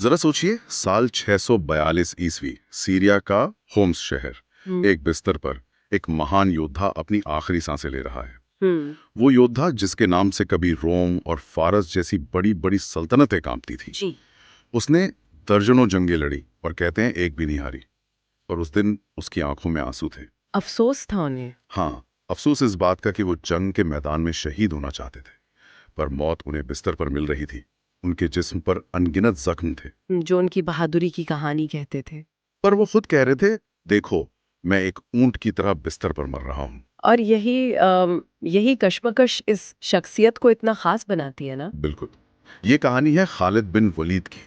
जरा सोचिए, साल 642 ईस्वी, सीरिया का होम्स शहर, एक बिस्तर पर एक महान योद्धा अपनी आखिरी सांसें ले रहा है। हम्म। वो योद्धा जिसके नाम से कभी रोम और फारस जैसी बड़ी बड़ी सल्तनतें कांपती थी। जी। उसने दर्जनों जंगें लड़ी और कहते हैं एक भी नहीं हारी। और उस दिन उसकी आंखों में आंसू थे। अफसोस था उन्हें। हाँ, अफसोस इस बात का कि वो जंग के मैदान में शहीद होना चाहते थे, पर मौत उन्हें बिस्तर पर मिल रही थी। उनके जिस्म पर अनगिनत जख्म थे, जो उनकी बहादुरी की कहानी कहते थे। पर वो खुद कह रहे थे, देखो, मैं एक ऊंट की तरह बिस्तर पर मर रहा हूँ। और यही कश्मकश इस शख्सियत को इतना खास बनाती है ना। बिल्कुल। ये कहानी है खालिद बिन वलीद की,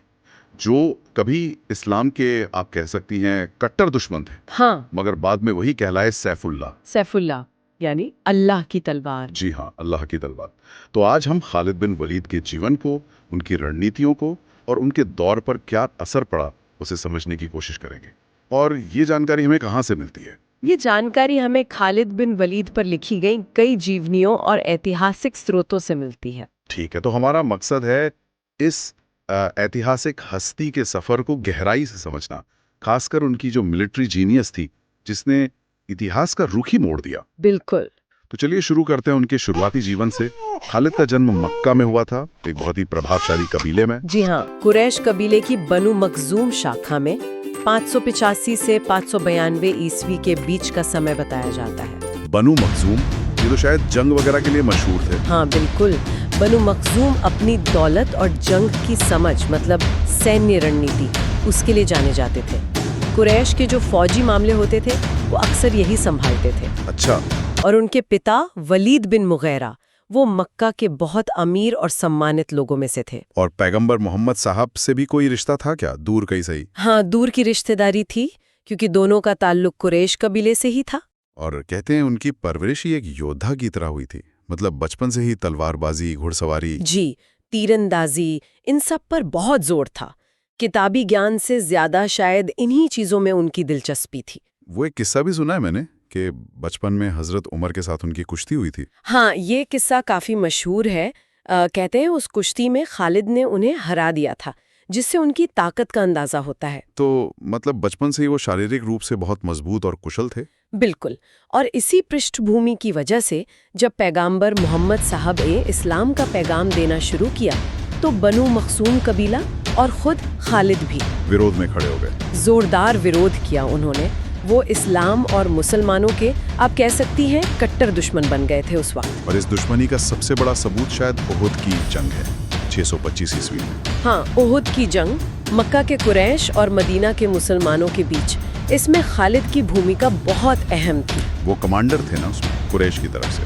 जो कभी इस्लाम के, आप कह सकती हैं, कट्टर दुश्मन थे, हाँ। मगर बाद में वही कहलाए सैफुल्लाह। सैफुल्लाह यानी अल्लाह की तलवार। जी हाँ, अल्लाह की तलवार। तो आज हम खालिद बिन वलीद के जीवन को, उनकी रणनीतियों को और उनके दौर पर क्या असर पड़ा, उसे समझने की कोशिश करेंगे। और ये जानकारी हमें कहाँ से मिलती है? ये जानकारी हमें खालिद बिन वलीद पर लिखी गई कई जीवनियों और ऐतिहासिक स्रोतों से मिलती है। ठीक है, तो हमारा मकसद है इस ऐतिहासिक हस्ती के सफर को गहराई से समझना, खासकर उनकी जो मिलिट्री जीनियस थी, जिसने इतिहास का रुख ही मोड़ दिया। बिल्कुल। तो चलिए शुरू करते हैं उनके शुरुआती जीवन से। खालिद का जन्म मक्का में हुआ था, एक बहुत ही प्रभावशाली कबीले में। जी हाँ, कुरैश कबीले की बनु मखजूम शाखा में 585 से 592 ईस्वी के बीच का समय बताया जाता है। बनु मखजूम, ये तो शायद जंग वगैरह के लिए मशहूर थे। हाँ बिल्कुल। बनु मखजूम अपनी दौलत और जंग की समझ, मतलब सैन्य रणनीति, उसके लिए जाने जाते थे। कुरैश के जो फौजी मामले होते थे वो अक्सर यही संभालते थे। अच्छा। और उनके पिता वलीद बिन मुगैरा, वो मक्का के बहुत अमीर और सम्मानित लोगों में से थे। और पैगंबर मोहम्मद साहब से भी कोई रिश्ता था क्या? दूर कहीं सही? हाँ, दूर की रिश्तेदारी थी, क्योंकि दोनों का ताल्लुक कुरैश कबीले से ही था। और कहते हैं उनकी परवरिश ही एक योद्धा की तरह हुई थी, मतलब बचपन से ही तलवारबाजी, घुड़सवारी। जी, तीरंदाजी, इन सब पर बहुत जोर था। किताबी ज्ञान से ज्यादा शायद इन्हीं चीजों में उनकी दिलचस्पी थी। वो एक किस्सा भी सुना है मैंने कि बचपन में हजरत उमर के साथ उनकी कुश्ती हुई थी। हाँ, ये किस्सा काफी मशहूर है। कहते हैं उस कुश्ती में खालिद ने उन्हें हरा दिया था, जिससे उनकी ताकत का अंदाजा होता है। तो मतलब बचपन से ही वो शारीरिक रूप से बहुत मजबूत और कुशल थे। बिल्कुल। और इसी पृष्ठभूमि की वजह से जब पैगंबर मोहम्मद साहब ने इस्लाम का पैगाम देना शुरू किया, तो बनु मखसूम कबीला और खुद खालिद भी विरोध में खड़े हो गए। जोरदार विरोध किया उन्होंने। वो इस्लाम और मुसलमानों के, आप कह सकती हैं, कट्टर दुश्मन बन गए थे उस वक्त। और इस दुश्मनी का सबसे बड़ा सबूत शायद उहुद की जंग है, 625 ईस्वी में। हाँ, उहुद की जंग, मक्का के कुरैश और मदीना के मुसलमानों के बीच। इसमें खालिद की भूमिका बहुत अहम थी। वो कमांडर थे ना उसमें, कुरैश की तरफ से।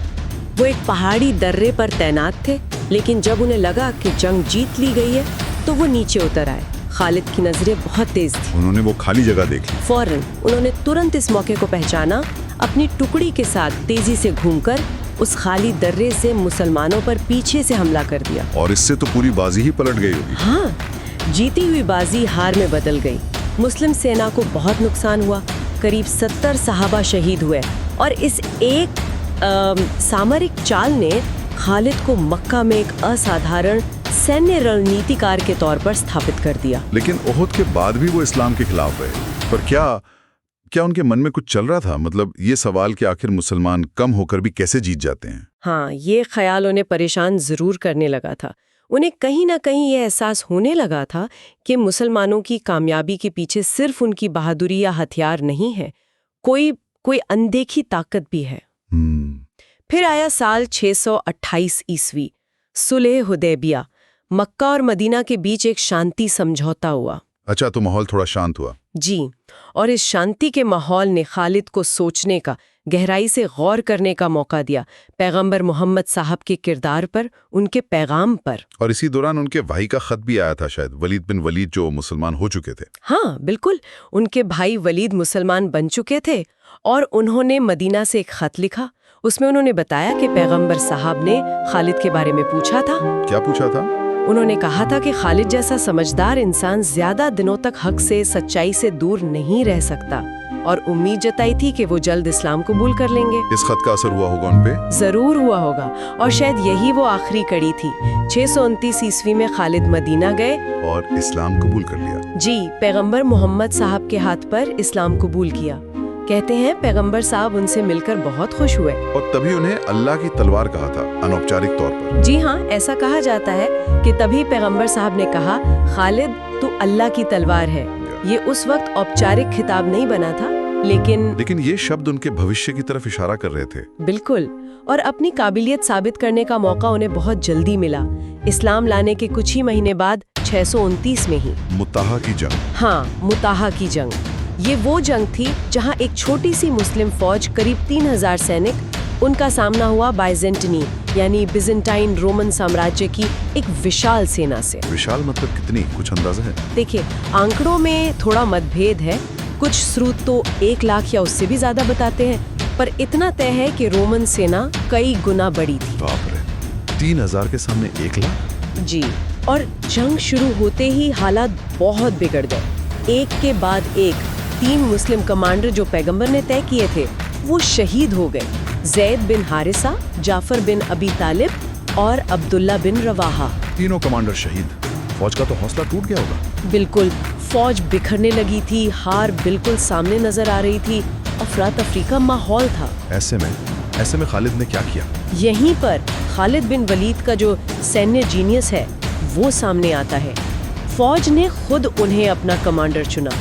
वो एक पहाड़ी दर्रे पर तैनात थे, लेकिन जब उन्हें लगा कि जंग जीत ली गई है तो वो नीचे उतर आए। खालिद की नजरें बहुत तेज थी। उन्होंने वो खाली जगह देख ली। फौरन उन्होंने तुरंत इस मौके को पहचाना, अपनी टुकड़ी के साथ तेजी से घूमकर उस खाली दर्रे से मुसलमानों पर पीछे से हमला कर दिया। और इससे तो पूरी बाजी ही पलट गई होगी। हाँ, जीती हुई बाजी हार में बदल गई। मुस्लिम सेना को बहुत नुकसान हुआ, करीब 70 सहाबा शहीद हुए। और इस एक सामरिक चाल ने खालिद को मक्का में एक असाधारण सैन्य रणनीतिकार के तौर पर स्थापित कर दिया। लेकिन उहुद के बाद भी वो इस्लाम के खिलाफ रहे। पर क्या उनके मन में कुछ चल रहा था? मतलब ये सवाल कि आखिर मुसलमान कम होकर भी कैसे जीत जाते हैं। हाँ, ये ख्याल उन्हें परेशान जरूर करने लगा था। उन्हें कहीं ना कहीं ये एहसास होने लगा था कि मुसलमानों की कामयाबी के पीछे सिर्फ उनकी बहादुरी या हथियार नहीं है, कोई अनदेखी ताकत भी है। फिर आया साल 628 ईस्वी, सुलह हुदैबिया। मक्का और मदीना के बीच एक शांति समझौता हुआ। अच्छा, तो माहौल थोड़ा शांत हुआ। जी, और इस शांति के माहौल ने खालिद को सोचने का, गहराई से गौर करने का मौका दिया, पैगंबर मोहम्मद साहब के किरदार पर, उनके पैगाम पर। और इसी दौरान उनके भाई का खत भी आया था शायद, वलीद बिन वलीद, जो मुसलमान हो चुके थे। हाँ बिल्कुल, उनके भाई वलीद मुसलमान बन चुके थे और उन्होंने मदीना से एक खत लिखा। उसमें उन्होंने बताया कि पैगंबर साहब ने खालिद के बारे में पूछा था। क्या पूछा था? उन्होंने कहा था कि खालिद जैसा समझदार इंसान ज्यादा दिनों तक हक से, सच्चाई से दूर नहीं रह सकता। और उम्मीद जताई थी कि वो जल्द इस्लाम कबूल कर लेंगे। इस खत का असर हुआ होगा उन पे? जरूर हुआ होगा, और शायद यही वो आखिरी कड़ी थी। 629 ईस्वी में खालिद मदीना गए और इस्लाम कबूल कर लिया। जी, पैगंबर मोहम्मद साहब के हाथ पर इस्लाम कबूल किया। कहते हैं पैगंबर साहब उनसे मिलकर बहुत खुश हुए। और तभी उन्हें अल्लाह की तलवार कहा था, अनौपचारिक तौर पर। जी हाँ, ऐसा कहा जाता है कि तभी पैगंबर साहब ने कहा, खालिद तू अल्लाह की तलवार है। ये उस वक्त औपचारिक खिताब नहीं बना था, लेकिन ये शब्द उनके भविष्य की तरफ इशारा कर रहे थे। बिल्कुल, और अपनी काबिलियत साबित करने का मौका उन्हें बहुत जल्दी मिला। इस्लाम लाने के कुछ ही महीने बाद 629 में ही मुत्ताहा की जंग। हाँ, मुत्ताहा की जंग। ये वो जंग थी जहां एक छोटी सी मुस्लिम फौज, करीब 3000 सैनिक, उनका सामना हुआ बाइजेंटनी यानी बिजेंटाइन रोमन साम्राज्य की एक विशाल सेना से। विशाल मतलब कितनी, कुछ अंदाजा है? देखिए, आंकड़ों में थोड़ा मतभेद है। कुछ स्रोत तो 1 लाख या उससे भी ज्यादा बताते हैं, पर इतना तय है कि रोमन सेना कई गुना बड़ी थी। बाप रे, 3000 के सामने 1 लाख? जी, और जंग शुरू होते ही हालात बहुत बिगड़ गए। एक के बाद एक 3 मुस्लिम कमांडर जो पैगंबर ने तय किए थे, वो शहीद हो गए। ज़ैद बिन हारिसा, जाफर बिन अबी तालिब और अब्दुल्ला बिन रवाहा। तीनों कमांडर शहीद। फौज का तो हौसला टूट गया होगा। बिल्कुल, फौज बिखरने लगी थी, हार बिल्कुल सामने नजर आ रही थी, अफरा तफरी का माहौल था। ऐसे में खालिद ने क्या किया? यहीं पर खालिद बिन वलीद का जो सैन्य जीनियस है वो सामने आता है। फौज ने खुद उन्हें अपना कमांडर चुना।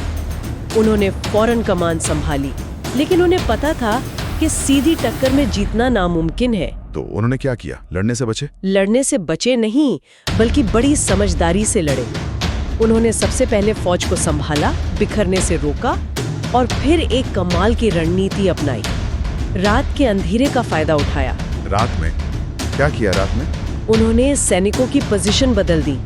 उन्होंने फौरन कमान संभाली, लेकिन उन्हें पता था कि सीधी टक्कर में जीतना नामुमकिन है। तो उन्होंने क्या किया? लड़ने से बचे? लड़ने से बचे नहीं, बल्कि बड़ी समझदारी से लड़े। उन्होंने सबसे पहले फौज को संभाला, बिखरने से रोका, और फिर एक कमाल की रणनीति अपनाई। रात के अंधेरे का फायदा उठाया। रात में क्या किया? रात में उन्होंने सैनिकों की पोजीशन बदल दी।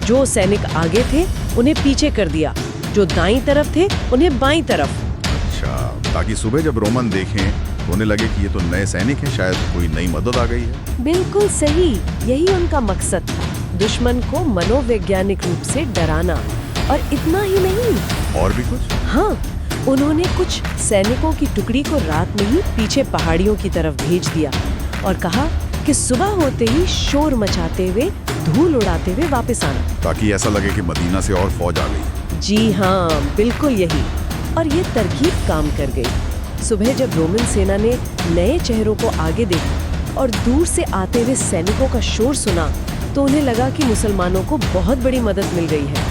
जो सैनिक आगे थे उन्हें पीछे कर दिया, जो दाईं तरफ थे उन्हें बाईं तरफ। अच्छा, ताकि सुबह जब रोमन देखें तो उन्हें लगे कि ये तो नए सैनिक हैं, शायद कोई नई मदद आ गई है। बिल्कुल सही, यही उनका मकसद था, दुश्मन को मनोवैज्ञानिक रूप से डराना। और इतना ही नहीं, और भी कुछ? हाँ, उन्होंने कुछ सैनिकों की टुकड़ी को रात में ही पीछे पहाड़ियों की तरफ भेज दिया और कहा कि सुबह होते ही शोर मचाते हुए, धूल उड़ाते हुए वापस आना, ताकि ऐसा लगे कि मदीना से और फौज आ गई। जी हाँ, बिल्कुल यही। और ये तरकीब काम कर गई। सुबह जब रोमन सेना ने नए चेहरों को आगे देखा और दूर से आते हुए सैनिकों का शोर सुना, तो उन्हें लगा कि मुसलमानों को बहुत बड़ी मदद मिल गई है।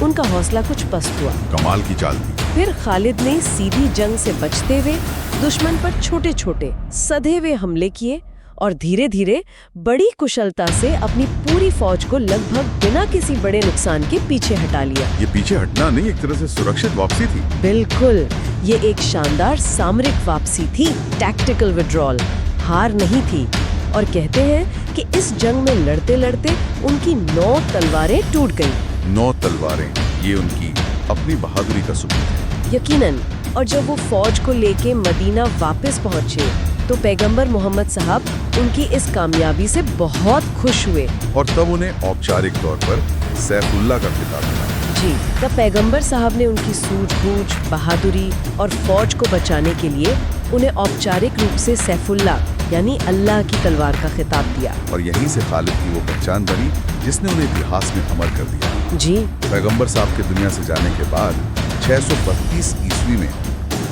उनका हौसला कुछ पस्त हुआ। कमाल की चाल थी। फिर खालिद ने सीधी जंग से बचते हुए दुश्मन पर छोटे छोटे सधे हुए हमले किए और धीरे धीरे बड़ी कुशलता से अपनी पूरी फौज को लगभग बिना किसी बड़े नुकसान के पीछे हटा लिया। ये पीछे हटना नहीं, एक तरह से सुरक्षित वापसी थी। बिल्कुल, ये एक शानदार सामरिक वापसी थी, टैक्टिकल विड्रॉल, हार नहीं थी। और कहते हैं कि इस जंग में लड़ते लड़ते उनकी 9 तलवारें टूट गईं। 9 तलवारें, ये उनकी अपनी बहादुरी का सबूत है। यकीनन। और जब वो फौज को लेके मदीना वापस पहुंचे तो पैगंबर मोहम्मद साहब उनकी इस कामयाबी से बहुत खुश हुए। और तब उन्हें औपचारिक तौर पर सैफुल्लाह का खिताब मिला। जी, तब पैगंबर साहब ने उनकी सूझबूझ, बहादुरी और फौज को बचाने के लिए उन्हें औपचारिक रूप से सैफुल्लाह यानी अल्लाह की तलवार का खिताब दिया। और यहीं से खालिद की वो पहचान बनी जिसने उन्हें इतिहास में अमर कर दिया। जी, पैगंबर साहब के दुनिया से जाने के बाद 632 ईस्वी में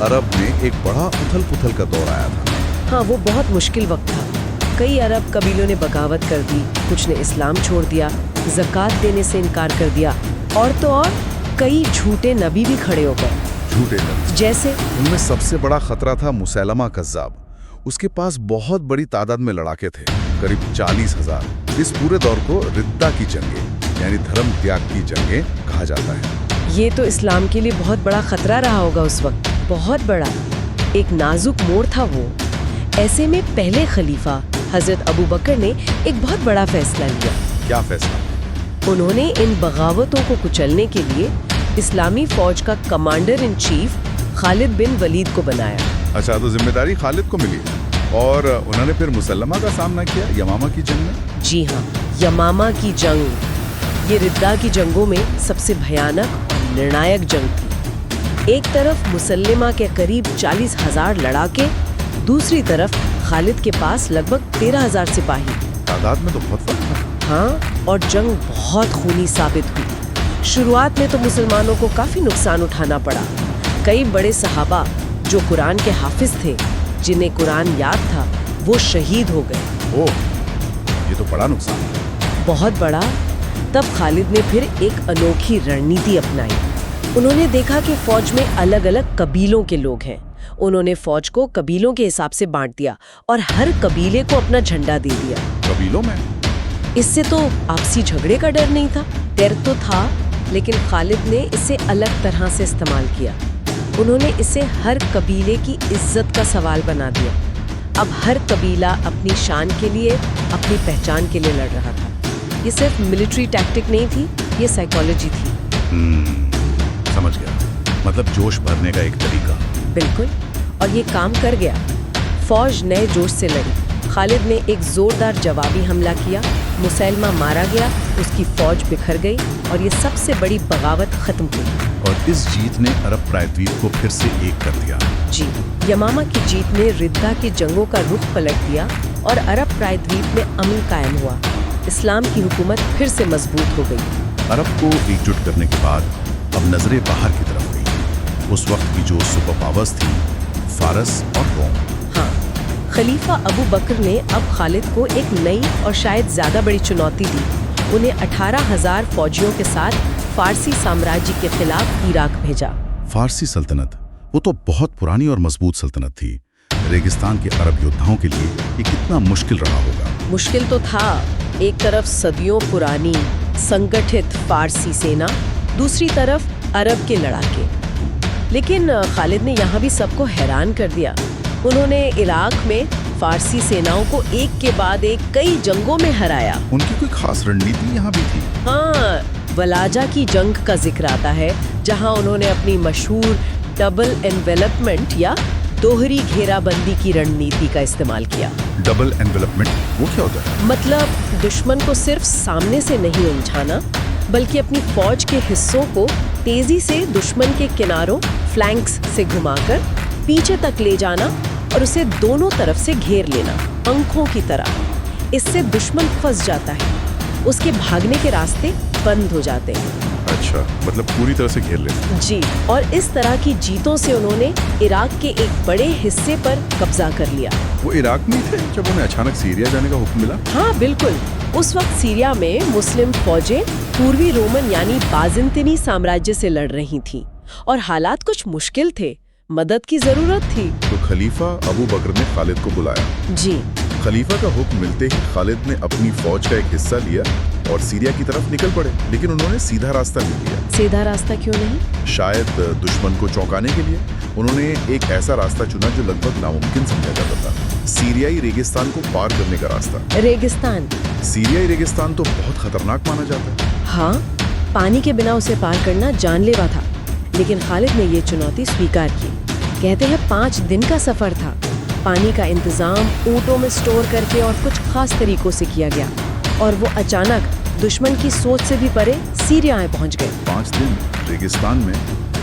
अरब में एक बड़ा उथल पुथल का दौर आया था। हाँ, वो बहुत मुश्किल वक्त था। कई अरब कबीलों ने बगावत कर दी, कुछ ने इस्लाम छोड़ दिया, ज़कात देने से इनकार कर दिया, और तो और कई झूठे नबी भी खड़े हो गए। झूठे नबी जैसे? उनमें सबसे बड़ा खतरा था मुसैलमा कज़्ज़ाब। उसके पास बहुत बड़ी तादाद में लड़ाके थे, करीब 40,000। इस पूरे दौर को रिद्दा की जंगें यानी धर्म त्याग की जंगें कहा जाता है। ये तो इस्लाम के लिए बहुत बड़ा खतरा रहा होगा उस वक्त, बहुत बड़ा। एक नाजुक मोड़ था वो। ऐसे में पहले खलीफा हजरत अबू बकर ने एक बहुत बड़ा फैसला लिया। क्या फैसला? उन्होंने इन बगावतों को कुचलने के लिए इस्लामी फौज का कमांडर इन चीफ खालिद बिन वलीद को बनाया। अच्छा, तो जिम्मेदारी खालिद को मिली और उन्होंने फिर मुसल्लमा का सामना किया यमामा की जंग में। जी हाँ, यमामा की जंग, ये रिद्दा की जंगों में सबसे भयानक और निर्णायक जंग थी। एक तरफ मुसल्लिमा के करीब 40,000 लड़ाके, दूसरी तरफ खालिद के पास लगभग 13,000 सिपाही। तादाद में तो बहुत फर्क था। हाँ, और जंग बहुत खूनी साबित हुई। शुरुआत में तो मुसलमानों को काफी नुकसान उठाना पड़ा। कई बड़े सहाबा जो कुरान के हाफिज थे, जिन्हें कुरान याद था, वो शहीद हो गए। ओह, ये तो बड़ा नुकसान है। बहुत बड़ा। तब खालिद ने फिर एक अनोखी रणनीति अपनाई। उन्होंने देखा कि फौज में अलग अलग कबीलों के लोग हैं। उन्होंने फौज को कबीलों के हिसाब से बांट दिया और हर कबीले को अपना झंडा दे दिया। कबीलों में? इससे तो आपसी झगड़े का डर नहीं था। डर तो था, लेकिन खालिद ने इसे अलग तरह से इस्तेमाल किया। उन्होंने इसे हर कबीले की इज्जत का सवाल बना दिया। अब हर कबीला अपनी शान के लिए, अपनी पहचान के लिए लड़ रहा था। ये सिर्फ मिलिट्री टैक्टिक नहीं थी, ये साइकोलॉजी थी। समझ गया। मतलब जोश भरने का एक तरीका। बिल्कुल, और ये काम कर गया। फौज नए जोश से लड़ी। खालिद ने एक जोरदार जवाबी हमला किया। मुसैलमा मारा गया, उसकी फौज बिखर गई और ये सबसे बड़ी बगावत खत्म हुई। और इस जीत ने अरब प्रायद्वीप को फिर से एक कर दिया। जी, यमामा की जीत ने रिद्दा की जंगों का रुख पलट दिया और अरब प्रायद्वीप में अमन कायम हुआ। इस्लाम की हुकूमत फिर से मजबूत हो गई। अरब को एकजुट करने के बाद अब नजरें बाहर की तरफ गई। उस वक्त की जो सुपर पावर्स थी, फारस और रोम। हाँ, खलीफा अबू बकर ने अब खालिद को एक नई और शायद ज्यादा बड़ी चुनौती दी। उन्हें 18,000 फौजियों के साथ फारसी साम्राज्य के खिलाफ इराक भेजा। फारसी सल्तनत, वो तो बहुत पुरानी और मजबूत सल्तनत थी। रेगिस्तान के अरब योद्धाओं के लिए ये कितना मुश्किल रहा होगा। मुश्किल तो था। एक तरफ सदियों पुरानी संगठित फारसी सेना, दूसरी तरफ अरब के लड़ाके। लेकिन खालिद ने यहाँ भी सबको हैरान कर दिया। उन्होंने इराक में फारसी सेनाओं को एक के बाद एक कई जंगों में हराया। उनकी कोई खास रणनीति यहाँ भी थी? हाँ, वलाजा की जंग का जिक्र आता है, जहाँ उन्होंने अपनी मशहूर डबल एनवेलपमेंट या दोहरी घेराबंदी की रणनीति का इस्तेमाल किया। डबल एनवेलपमेंट वो क्या होता है? मतलब दुश्मन को सिर्फ सामने से नहीं उलझाना, बल्कि अपनी फौज के हिस्सों को तेजी से दुश्मन के किनारों फ्लैंक्स से घुमाकर पीछे तक ले जाना और उसे दोनों तरफ से घेर लेना, पंखों की तरह। इससे दुश्मन फंस जाता है, उसके भागने के रास्ते बंद हो जाते हैं। अच्छा, मतलब पूरी तरह से घेर लेना। जी, और इस तरह की जीतों से उन्होंने इराक के एक बड़े हिस्से पर कब्जा कर लिया। वो इराक में थे जब उन्हें अचानक सीरिया जाने का हुक्म मिला? हाँ बिल्कुल। उस वक्त सीरिया में मुस्लिम फौजें पूर्वी रोमन यानी बाज़ंतीनी साम्राज्य से लड़ रही थीं और हालात कुछ मुश्किल थे। मदद की जरूरत थी। तो खलीफा अबू बकर ने खालिद को बुलाया। जी, खलीफा का हुक्म मिलते ही खालिद ने अपनी फौज का एक हिस्सा लिया और सीरिया की तरफ निकल पड़े। लेकिन उन्होंने सीधा रास्ता नहीं लिया। सीधा रास्ता क्यों नहीं? शायद दुश्मन को चौंकाने के लिए उन्होंने एक ऐसा रास्ता चुना जो लगभग नामुमकिन समझा जाता था। सीरियाई रेगिस्तान को पार करने का रास्ता। रेगिस्तान? सीरियाई रेगिस्तान तो बहुत खतरनाक माना जाता है। हाँ, पानी के बिना उसे पार करना जानलेवा था। लेकिन खालिद ने ये चुनौती स्वीकार की। कहते हैं 5 दिन का सफर था। पानी का इंतजाम ऊँटों में स्टोर करके और कुछ खास तरीकों से किया गया, और वो अचानक दुश्मन की सोच से भी परे सीरिया पहुंच गए। 5 दिन रेगिस्तान में,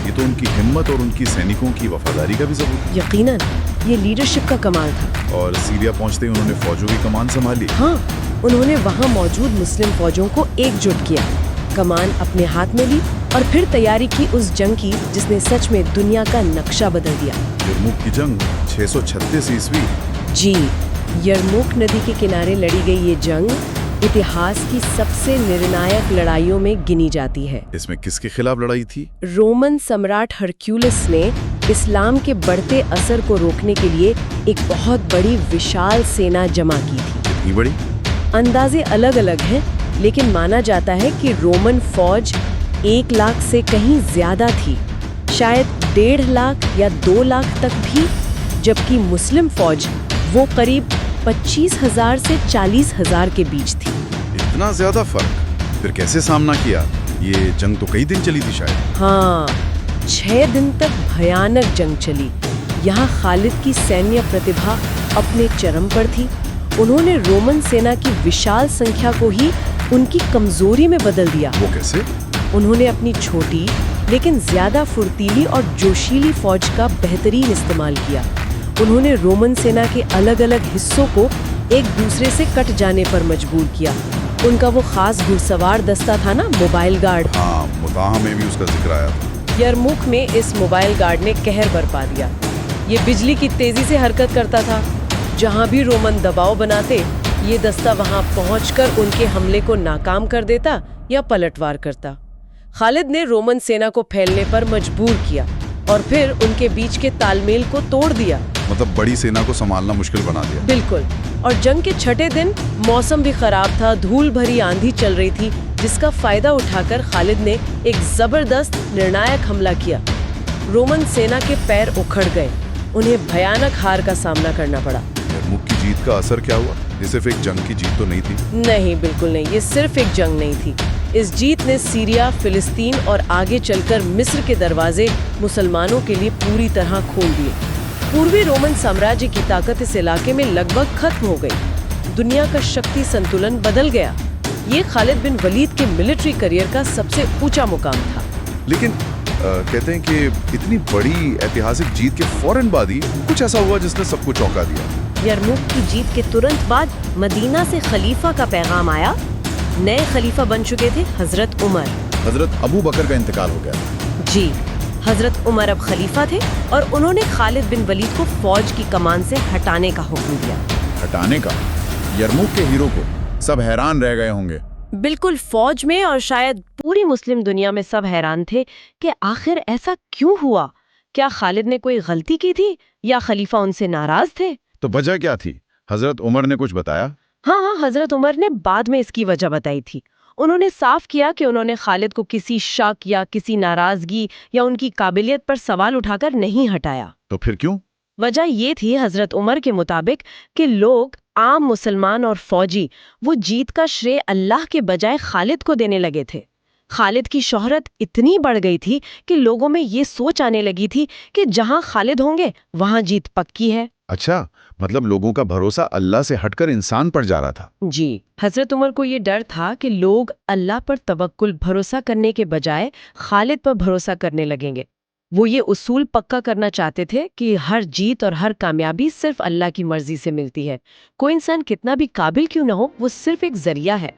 ये तो उनकी हिम्मत और उनकी सैनिकों की वफादारी का भी सबूत है। यकीनन, ये लीडरशिप का कमाल था। और सीरिया पहुंचते ही उन्होंने फौजों की कमान संभाली। हाँ, उन्होंने वहाँ मौजूद मुस्लिम फौजों को एकजुट किया, कमान अपने हाथ में ली और फिर तैयारी की उस जंग की जिसने सच में दुनिया का नक्शा बदल दिया। यरमुक की जंग 636 ईस्वी। जी, यरमुक नदी के किनारे लड़ी गई ये जंग इतिहास की सबसे निर्णायक लड़ाइयों में गिनी जाती है। इसमें किसके खिलाफ लड़ाई थी? रोमन सम्राट हरक्यूलिस ने इस्लाम के बढ़ते असर को रोकने के लिए एक बहुत बड़ी विशाल सेना जमा की थी। कितनी बड़ी? अंदाजे अलग अलग हैं, लेकिन माना जाता है कि रोमन फौज 1 लाख से कहीं ज्यादा थी, शायद 1.5 लाख या 2 लाख तक भी, जबकि मुस्लिम फौज वो करीब 25,000 से 40,000 के बीच थी। इतना ज्यादा फर्क? फिर कैसे सामना किया? ये जंग तो कई दिन चली थी शायद। हाँ, 6 दिन तक भयानक जंग चली। यहाँ खालिद की सैन्य प्रतिभा अपने चरम पर थी। उन्होंने रोमन सेना की विशाल संख्या को ही उनकी कमजोरी में बदल दिया। वो कैसे? उन्होंने अपनी छोटी लेकिन ज्यादा फुर्तीली और जोशीली फौज का बेहतरीन इस्तेमाल किया। उन्होंने रोमन सेना के अलग अलग हिस्सों को एक दूसरे से कट जाने पर मजबूर किया। उनका वो खास घुड़सवार दस्ता था ना, मोबाइल गार्ड। हाँ, मुताहा में भी उसका जिक्र आया था। यरमुक में इस मोबाइल गार्ड ने कहर बरपा दिया। ये बिजली की तेजी से हरकत करता था। जहां भी रोमन दबाव बनाते, ये दस्ता वहां पहुंचकर उनके हमले को नाकाम कर देता या पलटवार करता। खालिद ने रोमन सेना को फैलने पर मजबूर किया और फिर उनके बीच के तालमेल को तोड़ दिया। मतलब बड़ी सेना को संभालना मुश्किल बना दिया। बिल्कुल। और जंग के छठे दिन मौसम भी खराब था, धूल भरी आंधी चल रही थी, जिसका फायदा उठाकर खालिद ने एक जबरदस्त निर्णायक हमला किया। रोमन सेना के पैर उखड़ गए, उन्हें भयानक हार का सामना करना पड़ा। यरमुक की जीत का असर क्या हुआ? ये सिर्फ एक जंग की जीत तो नहीं थी। नहीं, बिल्कुल नहीं, ये सिर्फ एक जंग नहीं थी। इस जीत ने सीरिया, फिलिस्तीन और आगे चलकर मिस्र के दरवाजे मुसलमानों के लिए पूरी तरह खोल दिए। पूर्वी रोमन साम्राज्य की ताकत इस इलाके में लगभग खत्म हो गई। दुनिया का शक्ति संतुलन बदल गया। ये खालिद बिन वलीद के मिलिट्री करियर का सबसे ऊंचा मुकाम था। लेकिन कहते हैं कि इतनी बड़ी ऐतिहासिक जीत के फौरन बाद ही कुछ ऐसा हुआ जिसने सबको चौंका दिया। यरमुक की जीत के तुरंत बाद मदीना से खलीफा का पैगाम आया। नए खलीफा बन चुके थे हजरत उमर। हजरत अबू बकर का इंतकाल हो गया। जी, हजरत उमर अब खलीफा थे और उन्होंने खालिद बिन वलीद को फौज की कमान से हटाने का हुक्म दिया। हटाने का? यरमुक के हीरो को सब हैरान रह गए होंगे। बिल्कुल, फौज में और शायद पूरी मुस्लिम दुनिया में सब हैरान थे कि आखिर ऐसा क्यों हुआ। क्या खालिद ने कोई गलती की थी या खलीफा उनसे नाराज थे? तो वजह क्या थी? हजरत उमर ने कुछ बताया? हाँ, हजरत उमर ने बाद में इसकी वजह बताई थी। उन्होंने साफ किया कि उन्होंने खालिद को किसी शक या किसी नाराजगी या उनकी काबिलियत पर सवाल उठाकर नहीं हटाया। तो फिर क्यों? वजह ये थी हजरत उमर के मुताबिक कि लोग, आम मुसलमान और फौजी, वो जीत का श्रेय अल्लाह के बजाय खालिद को देने लगे थे। खालिद की शोहरत इतनी बढ़ गई थी कि लोगों में ये सोच आने लगी थी कि जहां खालिद होंगे वहां जीत पक्की है। अच्छा, मतलब लोगों का भरोसा अल्लाह से हटकर इंसान पर जा रहा था। जी, हजरत उमर को ये डर था कि लोग अल्लाह पर तवक्कुल, भरोसा करने के बजाय खालिद पर भरोसा करने लगेंगे। वो ये उसूल पक्का करना चाहते थे कि हर जीत और हर कामयाबी सिर्फ अल्लाह की मर्जी से मिलती है। कोई इंसान कितना भी काबिल क्यों न हो, वो सिर्फ एक जरिया है।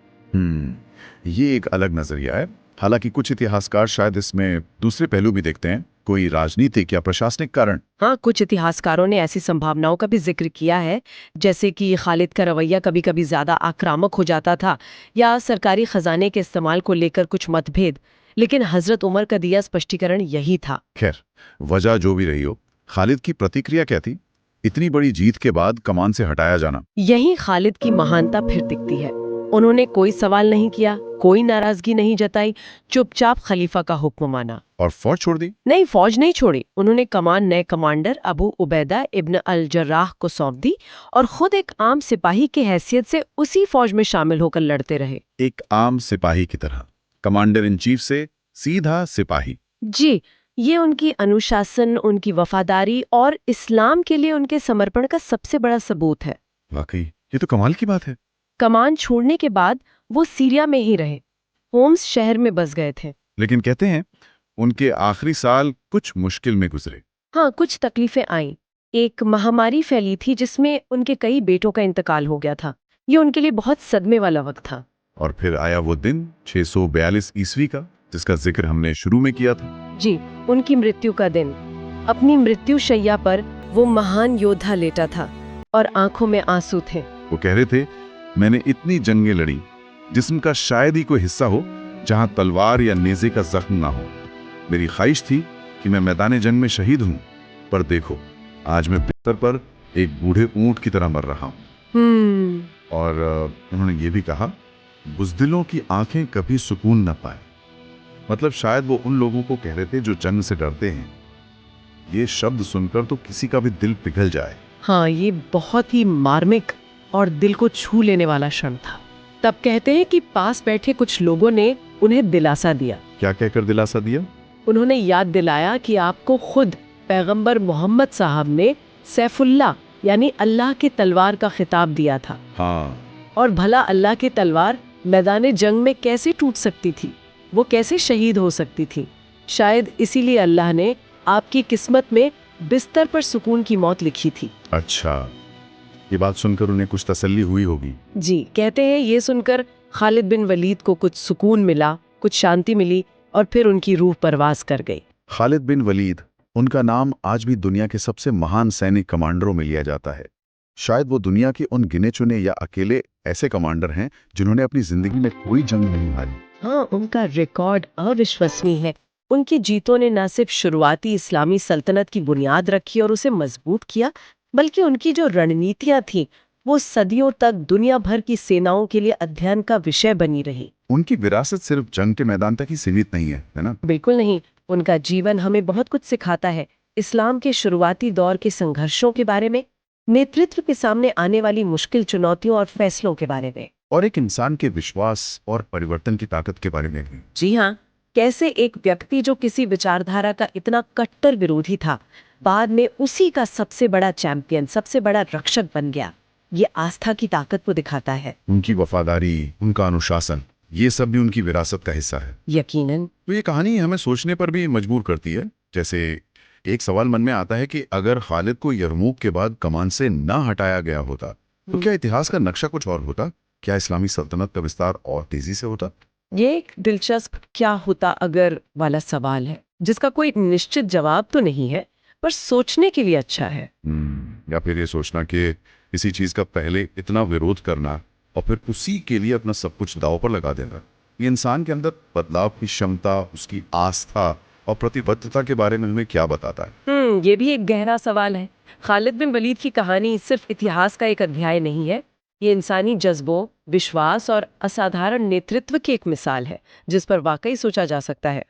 ये एक अलग नजरिया है। हालांकि कुछ इतिहासकार शायद इसमें दूसरे पहलू भी देखते हैं, कोई राजनीतिक या प्रशासनिक कारण। हाँ, कुछ इतिहासकारों ने ऐसी संभावनाओं का भी जिक्र किया है, जैसे कि खालिद का रवैया कभी कभी ज्यादा आक्रामक हो जाता था या सरकारी खजाने के इस्तेमाल को लेकर कुछ मतभेद। लेकिन हजरत उमर का दिया स्पष्टीकरण यही था। खैर, वजह जो भी रही हो, खालिद की प्रतिक्रिया क्या थी? इतनी बड़ी जीत के बाद कमान से हटाया जाना। यही खालिद की महानता फिर दिखती है। उन्होंने कोई सवाल नहीं किया, कोई नाराजगी नहीं जताई, चुपचाप खलीफा का हुक्म माना और फौज छोड़ दी। नहीं, फौज नहीं छोड़ी। उन्होंने कमान नए कमांडर अबू उबैदा इब्न अल जर्राह को सौंप दी और खुद एक आम सिपाही की हैसियत से उसी फौज में शामिल होकर लड़ते रहे। एक आम सिपाही की तरह, कमांडर इन चीफ से सीधा सिपाही। जी, ये उनकी अनुशासन, उनकी वफादारी और इस्लाम के लिए उनके समर्पण का सबसे बड़ा सबूत है। वाकई ये तो कमाल की बात है। कमान छोड़ने के बाद वो सीरिया में ही रहे, होम्स शहर में बस गए थे। लेकिन कहते हैं उनके आखिरी साल कुछ मुश्किल में गुजरे। हाँ, कुछ तकलीफें आईं। एक महामारी फैली थी जिसमें उनके कई बेटों का इंतकाल हो गया था। ये उनके लिए बहुत सदमे वाला वक्त था। और फिर आया वो दिन 642 ईस्वी का, जिसका जिक्र हमने शुरू में किया था। जी, उनकी मृत्यु का दिन। अपनी मृत्यु शैया पर वो महान योद्धा लेटा था और आंखों में आंसू थे। वो कह रहे थे, मैंने इतनी जंगें लड़ी जिस्म का शायद ही कोई हिस्सा हो जहां तलवार या नेज़े का जख्म ना हो। मेरी ख्वाहिश थी कि मैं मैदान जंग में शहीद हूं, पर देखो आज मैं बिस्तर पर एक बूढ़े ऊंट की तरह मर रहा हूं। और उन्होंने ये भी कहा, बुज़दिलों की आंखें कभी सुकून न पाए। मतलब शायद वो उन लोगों को कह रहे थे जो जंग से डरते हैं। ये शब्द सुनकर तो किसी का भी दिल पिघल जाए। हाँ, ये बहुत ही मार्मिक और दिल को छू लेने वाला क्षण था। तब कहते हैं कि पास बैठे कुछ लोगों ने उन्हें दिलासा दिया। क्या कहकर दिलासा दिया? उन्होंने याद दिलाया कि आपको खुद पैगंबर मोहम्मद साहब ने सैफुल्लाह यानी अल्लाह की तलवार का खिताब दिया था। हाँ, और भला अल्लाह की तलवार मैदान जंग में कैसे टूट सकती थी, वो कैसे शहीद हो सकती थी? शायद इसीलिए अल्लाह ने आपकी किस्मत में बिस्तर पर सुकून की मौत लिखी थी। अच्छा, ये बात सुनकर उन्हें कुछ तसल्ली हुई होगी। जी, कहते हैं ये सुनकर खालिद बिन वलीद को कुछ सुकून मिला, कुछ शांति मिली और फिर उनकी रूह परवास कर गई। खालिद बिन वलीद, उनका नाम आज भी दुनिया के सबसे महान सैनिक कमांडरों में लिया जाता है। शायद वो दुनिया के उन गिने चुने या अकेले ऐसे कमांडर हैं जिन्होंने अपनी जिंदगी में कोई जंग नहीं हारी। हाँ, उनका रिकॉर्ड अविश्वसनीय है। उनकी जीतों ने न सिर्फ शुरुआती इस्लामी सल्तनत की बुनियाद रखी और उसे मजबूत किया, बल्कि उनकी जो रणनीतियां थीं वो सदियों तक दुनिया भर की सेनाओं के लिए अध्ययन का विषय बनी रही। उनकी विरासत सिर्फ जंग के मैदान तक ही सीमित नहीं है ना? बिल्कुल नहीं, उनका जीवन हमें बहुत कुछ सिखाता है। इस्लाम के शुरुआती दौर के संघर्षों के बारे में, नेतृत्व के सामने आने वाली मुश्किल चुनौतियों और फैसलों के बारे में, और एक इंसान के विश्वास और परिवर्तन की ताकत के बारे में भी। जी हाँ, कैसे एक व्यक्ति जो किसी विचारधारा का इतना कट्टर विरोधी था, बाद में उसी का सबसे बड़ा चैंपियन, सबसे बड़ा रक्षक बन गया। ये आस्था की ताकत को दिखाता है। उनकी वफादारी, उनका अनुशासन, ये सब भी उनकी विरासत का हिस्सा है। यकीनन। तो ये कहानी हमें सोचने पर भी मजबूर करती है। जैसे एक सवाल मन में आता है कि अगर खालिद को यरमूक के बाद कमान से ना हटाया गया होता तो क्या इतिहास का नक्शा कुछ और होता? क्या इस्लामी सल्तनत का विस्तार और तेजी से होता? ये एक दिलचस्प क्या होता अगर वाला सवाल है, जिसका कोई निश्चित जवाब तो नहीं है, पर सोचने के लिए अच्छा है। या फिर ये सोचना कि किसी चीज का पहले इतना विरोध करना और फिर उसी के लिए अपना सब कुछ दांव पर लगा देना, ये इंसान के अंदर बदलाव की क्षमता, उसकी आस्था और प्रतिबद्धता के बारे में हमें क्या बताता है? ये भी एक गहरा सवाल है। खालिद बिन वलीद की कहानी सिर्फ इतिहास का एक अध्याय नहीं है, ये इंसानी जज्बों, विश्वास और असाधारण नेतृत्व की एक मिसाल है, जिस पर वाकई सोचा जा सकता है।